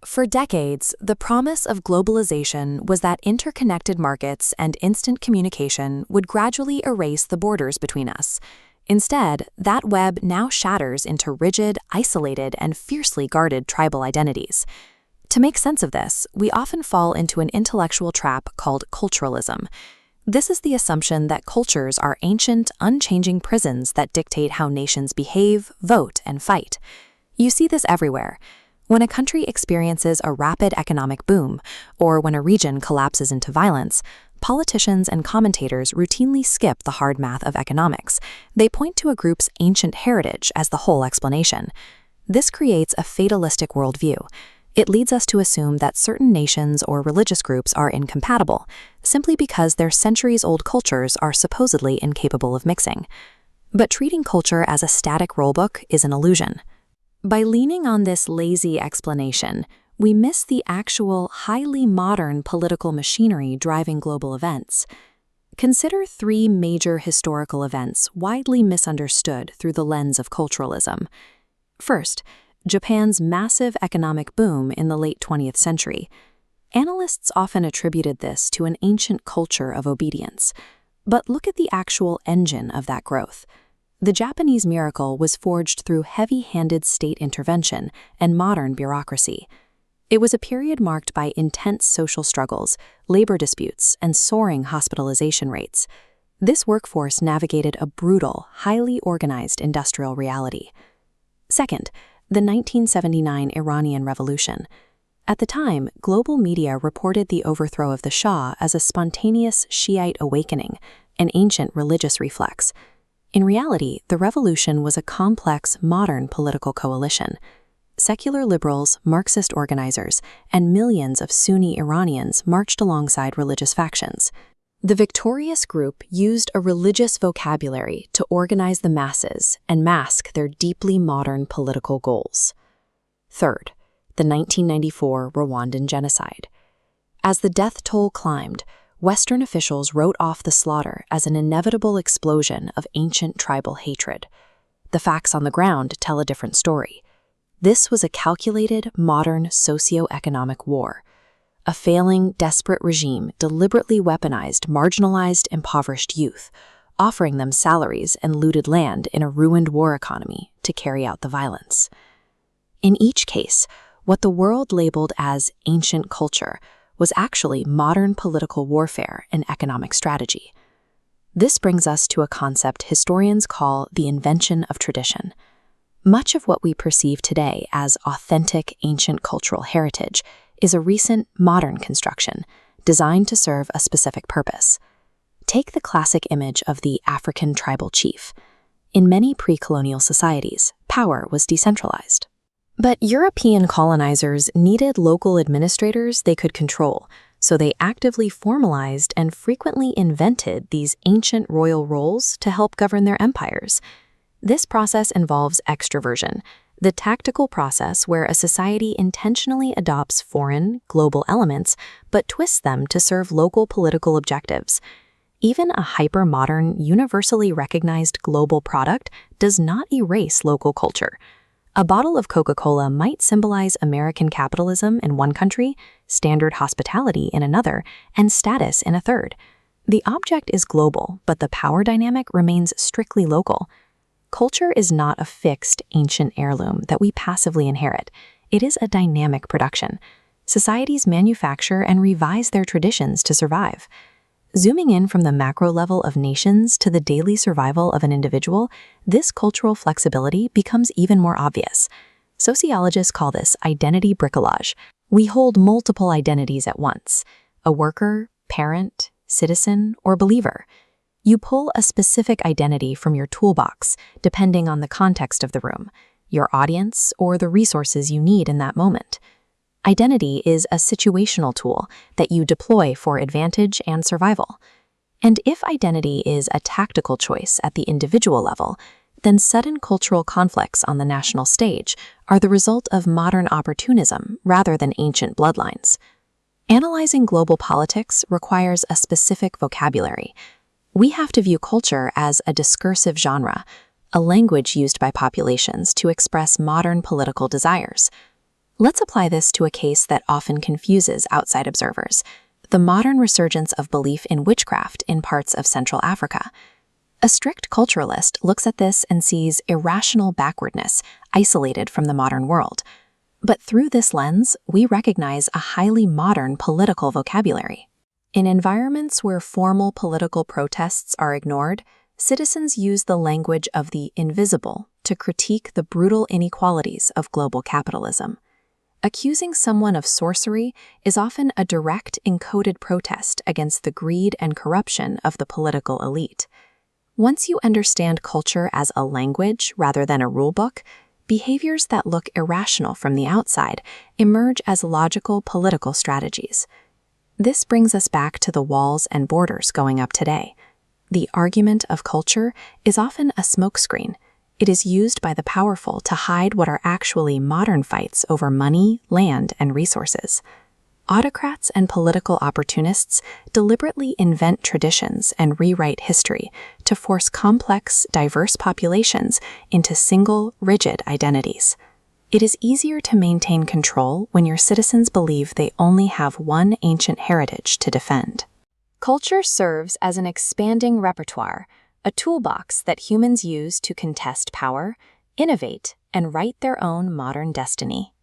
For decades, the promise of globalization was that interconnected markets and instant communication would gradually erase the borders between us. Instead, that web now shatters into rigid, isolated, and fiercely guarded tribal identities. To make sense of this, we often fall into an intellectual trap called culturalism. This is the assumption that cultures are ancient, unchanging prisons that dictate how nations behave, vote, and fight. You see this everywhere. When a country experiences a rapid economic boom, or when a region collapses into violence, politicians and commentators routinely skip the hard math of economics. They point to a group's ancient heritage as the whole explanation. This creates a fatalistic worldview. It leads us to assume that certain nations or religious groups are incompatible, simply because their centuries-old cultures are supposedly incapable of mixing. But treating culture as a static rulebook is an illusion. By leaning on this lazy explanation, we miss the actual, highly modern political machinery driving global events. Consider three major historical events widely misunderstood through the lens of culturalism. First, Japan's massive economic boom in the late 20th century. Analysts often attributed this to an ancient culture of obedience. But look at the actual engine of that growth. The Japanese miracle was forged through heavy-handed state intervention and modern bureaucracy. It was a period marked by intense social struggles, labor disputes, and soaring hospitalization rates. This workforce navigated a brutal, highly organized industrial reality. Second, the 1979 Iranian Revolution. At the time, global media reported the overthrow of the Shah as a spontaneous Shiite awakening, an ancient religious reflex. In reality, the revolution was a complex, modern political coalition. Secular liberals, Marxist organizers, and millions of Sunni Iranians marched alongside religious factions. The victorious group used a religious vocabulary to organize the masses and mask their deeply modern political goals. Third, the 1994 Rwandan genocide. As the death toll climbed, Western officials wrote off the slaughter as an inevitable explosion of ancient tribal hatred. The facts on the ground tell a different story. This was a calculated, modern socio-economic war. A failing, desperate regime deliberately weaponized marginalized, impoverished youth, offering them salaries and looted land in a ruined war economy to carry out the violence. In each case, what the world labeled as ancient culture was actually modern political warfare and economic strategy. This brings us to a concept historians call the invention of tradition. Much of what we perceive today as authentic ancient cultural heritage is a recent modern construction designed to serve a specific purpose. Take the classic image of the African tribal chief. In many pre-colonial societies, power was decentralized. But European colonizers needed local administrators they could control, so they actively formalized and frequently invented these ancient royal roles to help govern their empires. This process involves extroversion, the tactical process where a society intentionally adopts foreign, global elements but twists them to serve local political objectives. Even a hyper-modern, universally recognized global product does not erase local culture. A bottle of Coca-Cola might symbolize American capitalism in one country, standard hospitality in another, and status in a third. The object is global, but the power dynamic remains strictly local. Culture is not a fixed, ancient heirloom that we passively inherit. It is a dynamic production. Societies manufacture and revise their traditions to survive. Zooming in from the macro level of nations to the daily survival of an individual, this cultural flexibility becomes even more obvious. Sociologists call this identity bricolage. We hold multiple identities at once: a worker, parent, citizen, or believer. You pull a specific identity from your toolbox, depending on the context of the room, your audience, or the resources you need in that moment. Identity is a situational tool that you deploy for advantage and survival. And if identity is a tactical choice at the individual level, then sudden cultural conflicts on the national stage are the result of modern opportunism rather than ancient bloodlines. Analyzing global politics requires a specific vocabulary. We have to view culture as a discursive genre, a language used by populations to express modern political desires. Let's apply this to a case that often confuses outside observers: the modern resurgence of belief in witchcraft in parts of Central Africa. A strict culturalist looks at this and sees irrational backwardness isolated from the modern world. But through this lens, we recognize a highly modern political vocabulary. In environments where formal political protests are ignored, citizens use the language of the invisible to critique the brutal inequalities of global capitalism. Accusing someone of sorcery is often a direct encoded protest against the greed and corruption of the political elite. Once you understand culture as a language rather than a rulebook, behaviors that look irrational from the outside emerge as logical political strategies. This brings us back to the walls and borders going up today. The argument of culture is often a smokescreen. It is used by the powerful to hide what are actually modern fights over money, land, and resources. Autocrats and political opportunists deliberately invent traditions and rewrite history to force complex, diverse populations into single, rigid identities. It is easier to maintain control when your citizens believe they only have one ancient heritage to defend. Culture serves as an expanding repertoire, a toolbox that humans use to contest power, innovate, and write their own modern destiny.